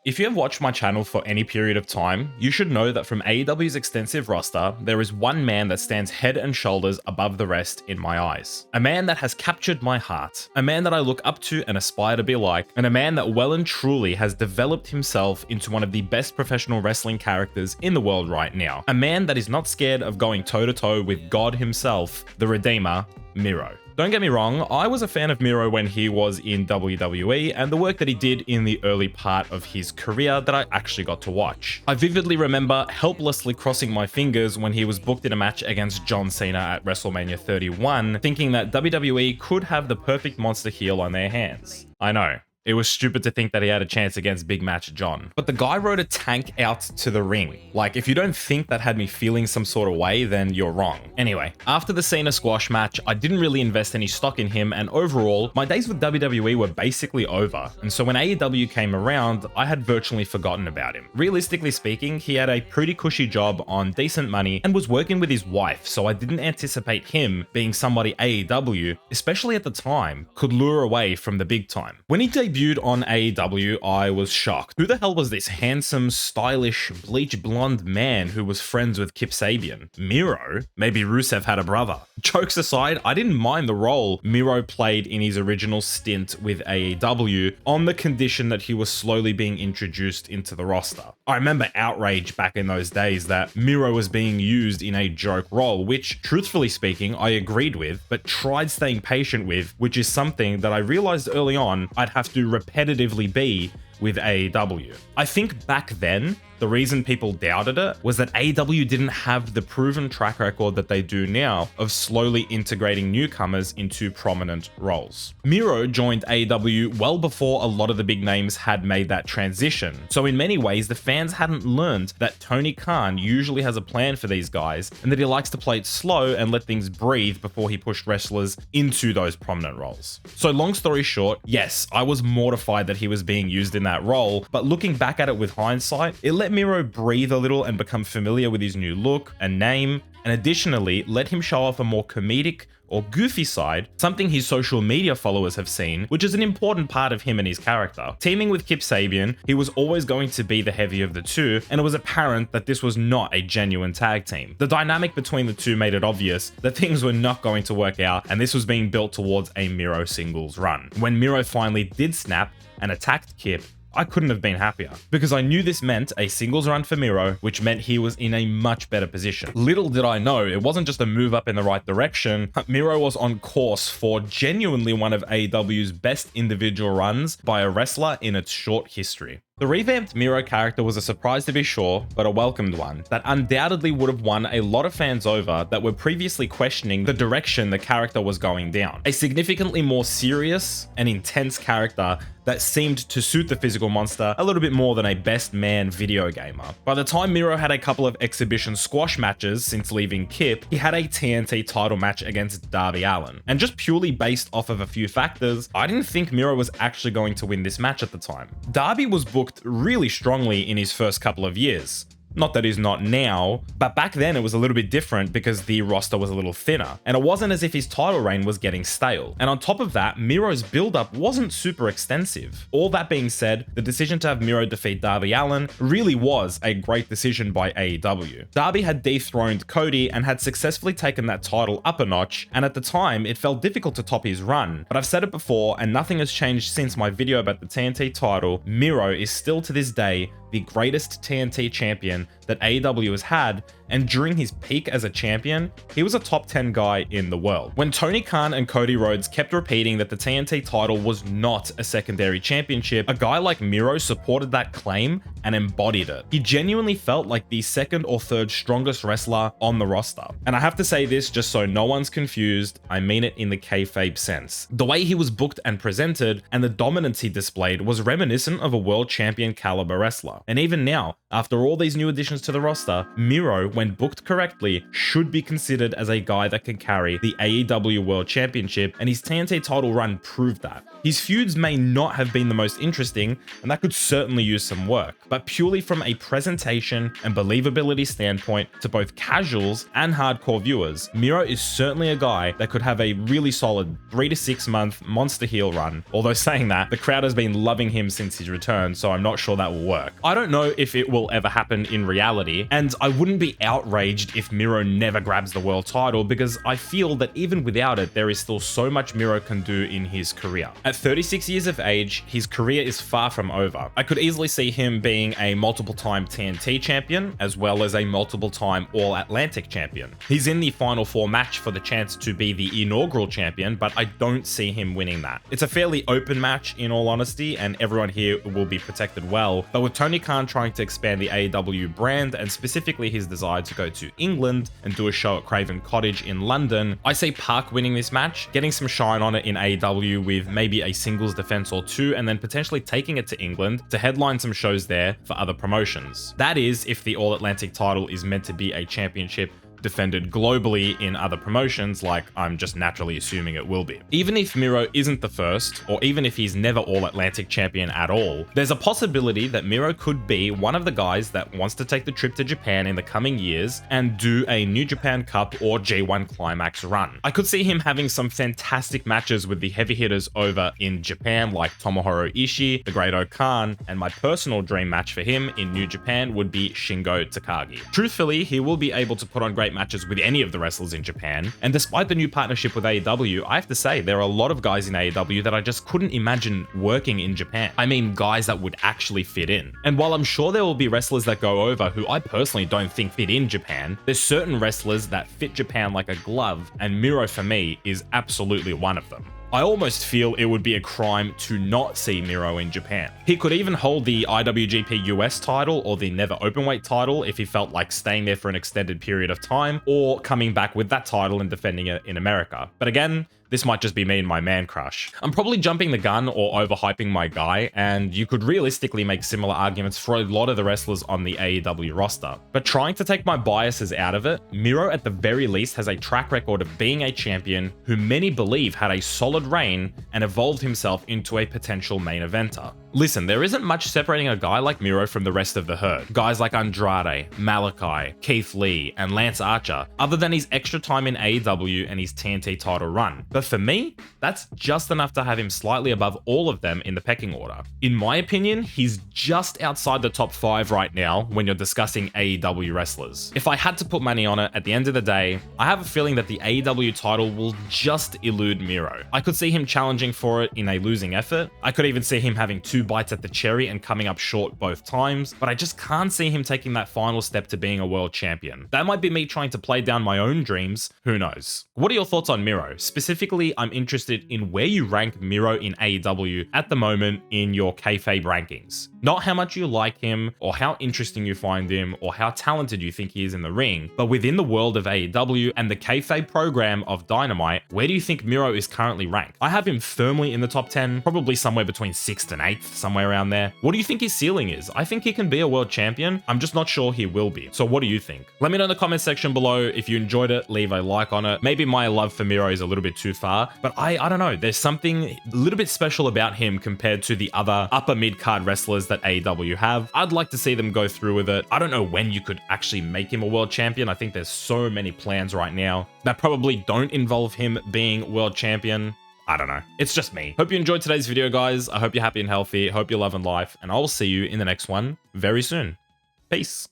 If you have watched my channel for any period of time, you should know that from AEW's extensive roster, there is one man that stands head and shoulders above the rest in my eyes. A man that has captured my heart. A man that I look up to and aspire to be like, and a man that well and truly has developed himself into one of the best professional wrestling characters in the world right now. A man that is not scared of going toe-to-toe with God himself, the Redeemer, Miro. Don't get me wrong, I was a fan of Miro when he was in WWE and the work that he did in the early part of his career that I actually got to watch. I vividly remember helplessly crossing my fingers when he was booked in a match against John Cena at WrestleMania 31, thinking that WWE could have the perfect monster heel on their hands. I know. It was stupid to think that he had a chance against Big Match John. But the guy rode a tank out to the ring. Like, if you don't think that had me feeling some sort of way, then you're wrong. Anyway, after the Cena squash match, I didn't really invest any stock in him, and overall, my days with WWE were basically over. And so when AEW came around, I had virtually forgotten about him. Realistically speaking, he had a pretty cushy job on decent money and was working with his wife, so I didn't anticipate him being somebody AEW, especially at the time, could lure away from the big time. When he debuted on AEW, I was shocked. Who the hell was this handsome, stylish, bleach blonde man who was friends with Kip Sabian? Miro? Maybe Rusev had a brother. Jokes aside, I didn't mind the role Miro played in his original stint with AEW on the condition that he was slowly being introduced into the roster. I remember outrage back in those days that Miro was being used in a joke role, which, truthfully speaking, I agreed with, but tried staying patient with, which is something that I realized early on I'd have to repetitively be with AEW. I think back then, the reason people doubted it was that AEW didn't have the proven track record that they do now of slowly integrating newcomers into prominent roles. Miro joined AEW well before a lot of the big names had made that transition. So in many ways, the fans hadn't learned that Tony Khan usually has a plan for these guys and that he likes to play it slow and let things breathe before he pushed wrestlers into those prominent roles. So long story short, yes, I was mortified that he was being used in that role, but looking back at it with hindsight, it let Miro breathe a little and become familiar with his new look and name, and additionally let him show off a more comedic or goofy side, something his social media followers have seen, which is an important part of him and his character. Teaming with Kip Sabian, he was always going to be the heavy of the two, and it was apparent that this was not a genuine tag team. The dynamic between the two made it obvious that things were not going to work out, and this was being built towards a Miro singles run. When Miro finally did snap and attacked Kip, I couldn't have been happier, because I knew this meant a singles run for Miro, which meant he was in a much better position. Little did I know, it wasn't just a move up in the right direction. Miro was on course for genuinely one of AEW's best individual runs by a wrestler in its short history. The revamped Miro character was a surprise to be sure, but a welcomed one that undoubtedly would have won a lot of fans over that were previously questioning the direction the character was going down. A significantly more serious and intense character that seemed to suit the physical monster a little bit more than a best man video gamer. By the time Miro had a couple of exhibition squash matches since leaving Kip, he had a TNT title match against Darby Allin. And just purely based off of a few factors, I didn't think Miro was actually going to win this match at the time. Darby was booked really strongly in his first couple of years. Not that he's not now, but back then it was a little bit different because the roster was a little thinner, and it wasn't as if his title reign was getting stale. And on top of that, Miro's build-up wasn't super extensive. All that being said, the decision to have Miro defeat Darby Allin really was a great decision by AEW. Darby had dethroned Cody and had successfully taken that title up a notch, and at the time, it felt difficult to top his run. But I've said it before, and nothing has changed since my video about the TNT title, Miro is still to this day the greatest TNT champion that AEW has had, and during his peak as a champion, he was a top 10 guy in the world. When Tony Khan and Cody Rhodes kept repeating that the TNT title was not a secondary championship, a guy like Miro supported that claim and embodied it. He genuinely felt like the second or third strongest wrestler on the roster. And I have to say this just so no one's confused, I mean it in the kayfabe sense. The way he was booked and presented and the dominance he displayed was reminiscent of a world champion caliber wrestler. And even now, after all these new additions to the roster, Miro, when booked correctly, should be considered as a guy that can carry the AEW World Championship, and his TNT title run proved that. His feuds may not have been the most interesting, and that could certainly use some work, but purely from a presentation and believability standpoint to both casuals and hardcore viewers, Miro is certainly a guy that could have a really solid 3 to 6 month monster heel run. Although saying that, the crowd has been loving him since his return, so I'm not sure that will work. I don't know if it will ever happen in reality, and I wouldn't be outraged if Miro never grabs the world title, because I feel that even without it, there is still so much Miro can do in his career. At 36 years of age, his career is far from over. I could easily see him being a multiple-time TNT champion, as well as a multiple-time All-Atlantic champion. He's in the Final Four match for the chance to be the inaugural champion, but I don't see him winning that. It's a fairly open match, in all honesty, and everyone here will be protected well, but with Tony Khan trying to expand the AEW brand, and specifically his desire to go to England and do a show at Craven Cottage in London, I see Park winning this match, getting some shine on it in AEW with maybe a singles defense or two, and then potentially taking it to England to headline some shows there for other promotions. That is, if the All-Atlantic title is meant to be a championship defended globally in other promotions, like I'm just naturally assuming it will be. Even if Miro isn't the first, or even if he's never All-Atlantic champion at all, there's a possibility that Miro could be one of the guys that wants to take the trip to Japan in the coming years and do a New Japan Cup or G1 Climax run. I could see him having some fantastic matches with the heavy hitters over in Japan, like Tomohiro Ishii, the Great Okan, and my personal dream match for him in New Japan would be Shingo Takagi. Truthfully, he will be able to put on great matches with any of the wrestlers in Japan, and despite the new partnership with AEW, I have to say there are a lot of guys in AEW that I just couldn't imagine working in Japan. I mean, guys that would actually fit in. And while I'm sure there will be wrestlers that go over who I personally don't think fit in Japan, there's certain wrestlers that fit Japan like a glove, and Miro for me is absolutely one of them. I almost feel it would be a crime to not see Miro in Japan. He could even hold the IWGP US title or the Never Openweight title if he felt like staying there for an extended period of time, or coming back with that title and defending it in America. But again, this might just be me and my man crush. I'm probably jumping the gun or overhyping my guy, and you could realistically make similar arguments for a lot of the wrestlers on the AEW roster. But trying to take my biases out of it, Miro at the very least has a track record of being a champion who many believe had a solid reign and evolved himself into a potential main eventer. Listen, there isn't much separating a guy like Miro from the rest of the herd. Guys like Andrade, Malachi, Keith Lee, and Lance Archer, other than his extra time in AEW and his TNT title run. But for me, that's just enough to have him slightly above all of them in the pecking order. In my opinion, he's just outside the top 5 right now when you're discussing AEW wrestlers. If I had to put money on it, at the end of the day, I have a feeling that the AEW title will just elude Miro. I could see him challenging for it in a losing effort. I could even see him having 2 bites at the cherry and coming up short both times, but I just can't see him taking that final step to being a world champion. That might be me trying to play down my own dreams, who knows. What are your thoughts on Miro? Specifically, I'm interested in where you rank Miro in AEW at the moment in your kayfabe rankings. Not how much you like him, or how interesting you find him, or how talented you think he is in the ring, but within the world of AEW and the kayfabe program of Dynamite, where do you think Miro is currently ranked? I have him firmly in the top 10, probably somewhere between 6th and 8th, somewhere around there. What do you think his ceiling is? I think he can be a world champion. I'm just not sure he will be. So what do you think? Let me know in the comment section below. If you enjoyed it, leave a like on it. Maybe my love for Miro is a little bit too far, but I don't know. There's something a little bit special about him compared to the other upper mid-card wrestlers that AEW have. I'd like to see them go through with it. I don't know when you could actually make him a world champion. I think there's so many plans right now that probably don't involve him being world champion. I don't know. It's just me. Hope you enjoyed today's video, guys. I hope you're happy and healthy. Hope you're loving life, and I will see you in the next one very soon. Peace.